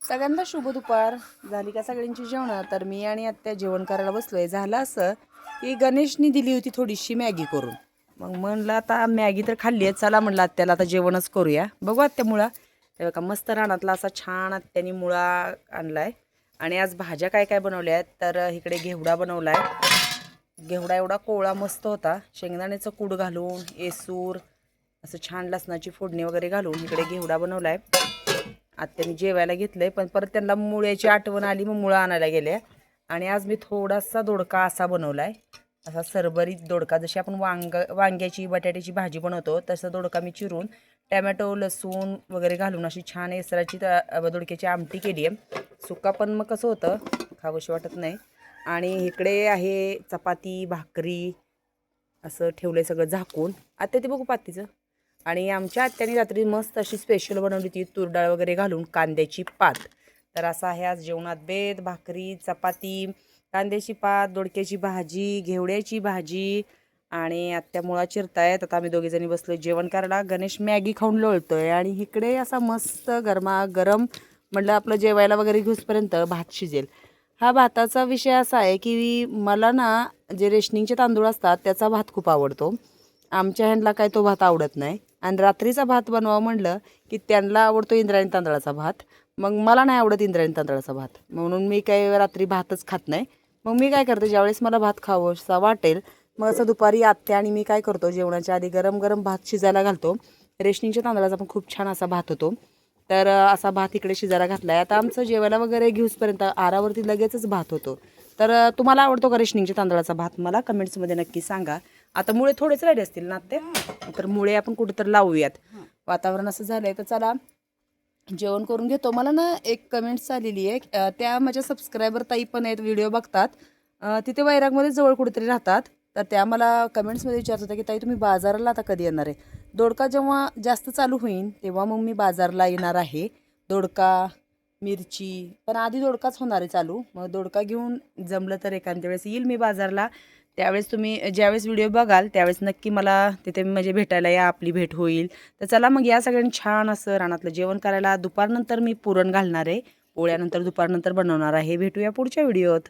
सगळ्यांना शुभ दुपार. झाली का सगळ्यांची जेवणं? तर मी आणि आत्या जेवण करायला बसलोय. झालं असं की गणेशनी दिली होती थोडीशी मॅगी करून. मग म्हणलं आता मॅगी तर खाल्ली आहे, चला म्हणलं आत्याला आता जेवणच करूया. बघू आत्या मुळा हे बघा मस्त रानातला असा छान आत्यानी मुळा आणलाय. आणि आज भाज्या काय काय बनवल्या आहेत तर इकडे घेवडा बनवलाय. घेवडा एवढा कोवळा मस्त होता. शेंगदाण्याचं कूड घालून येसूर असं छान लसणाची फोडणी वगैरे घालून इकडे घेवडा बनवलाय. आत्याने जेवायला घेतलंय, पण परत त्यांना मुळ्याची आठवण आली, मग मुळा आणायला गेल्या. आणि आज मी थोडासा दोडका असा बनवलाय, असा सरभरीत दोडका. जशी आपण वांग्याची बटाट्याची भाजी बनवतो तसं दोडका मी चिरून टॅमॅटो लसूण वगैरे घालून अशी छान एसराची दोडक्याची आमटी केली आहे. सुका पण मग कसं होतं खावंशी वाटत नाही. आणि इकडे आहे चपाती भाकरी असं ठेवलंय सगळं झाकून. आता ते बघू पातीचं. आणि आमच्या आत्याने रात्री मस्त अशी स्पेशल बनवली होती तूर डाळ वगैरे घालून कांद्याची पात. तर असं आहे आज जेवणात बेत भाकरी चपाती कांद्याची पात दोडक्याची भाजी घेवड्याची भाजी. आणि आत्या मुळा चिरतायत. आता आम्ही दोघीजणी बसलोय जेवण करायला. गणेश मॅगी खाऊन लोळतोय आणि इकडे असा मस्त गरमागरम म्हटलं आपलं जेवायला वगैरे घेऊसपर्यंत भात शिजेल. हा भाताचा विषय असा आहे की मला ना जे रेशनिंगचे तांदूळ असतात त्याचा भात खूप आवडतो. आमच्या ह्यांना काय तो भात आवडत नाही. आणि रात्रीचा भात बनवावं म्हणलं की त्यांना आवडतो इंद्रायणी तांदळाचा भात. मग मला नाही आवडत इंद्रायणी तांदळाचा भात, म्हणून मी काय रात्री भातच खात नाही. मग मी काय करते ज्यावेळेस मला भात खावंसा वाटेल मग असं दुपारी आत्या आणि मी काय करतो जेवणाच्या आधी गरम गरम भात शिजायला घालतो. रेशनिंगच्या तांदळाचा पण खूप छान असा भात होतो. तर असा भात इकडे शिजायला घातला आहे. आता आमचं जेवायला वगैरे घेऊसपर्यंत आरावरती लगेचच भात होतो. तर तुम्हाला आवडतो का रेशनिंगच्या तांदळाचा भात? मला कमेंट्समध्ये नक्की सांगा. आता मुळे थोडेच राहिले असतील ना ते, तर मुळे आपण कुठेतरी लावूयात. वातावरण असं झालंय तर चला जेवण करून घेतो. मला ना एक कमेंट्स आलेली आहे, त्या माझ्या सबस्क्रायबर ताई पण आहेत, व्हिडिओ बघतात. तिथे वैरागमध्ये जवळ कुठेतरी राहतात. तर त्या मला कमेंट्समध्ये विचारत होत्या की ताई तुम्ही बाजाराला आता कधी येणार आहे? दोडका जेव्हा जास्त चालू होईल तेव्हा मग मी बाजारला येणार आहे. दोडका मिरची पण आधी दोडकाच होणार आहे चालू. मग दोडका घेऊन जमलं तर एखाद्या वेळेस येईल मी बाजारला. त्यावेळेस तुम्ही ज्यावेळेस व्हिडिओ बघाल त्यावेळेस नक्की मला तिथे म्हणजे भेटायला या, आपली भेट होईल. तर चला मग या सगळ्यांनी छान असं रानातलं जेवण करायला. दुपारनंतर मी पुरण घालणार आहे, पोळ्यानंतर दुपारनंतर बनवणार आहे. भेटूया पुढच्या व्हिडिओत.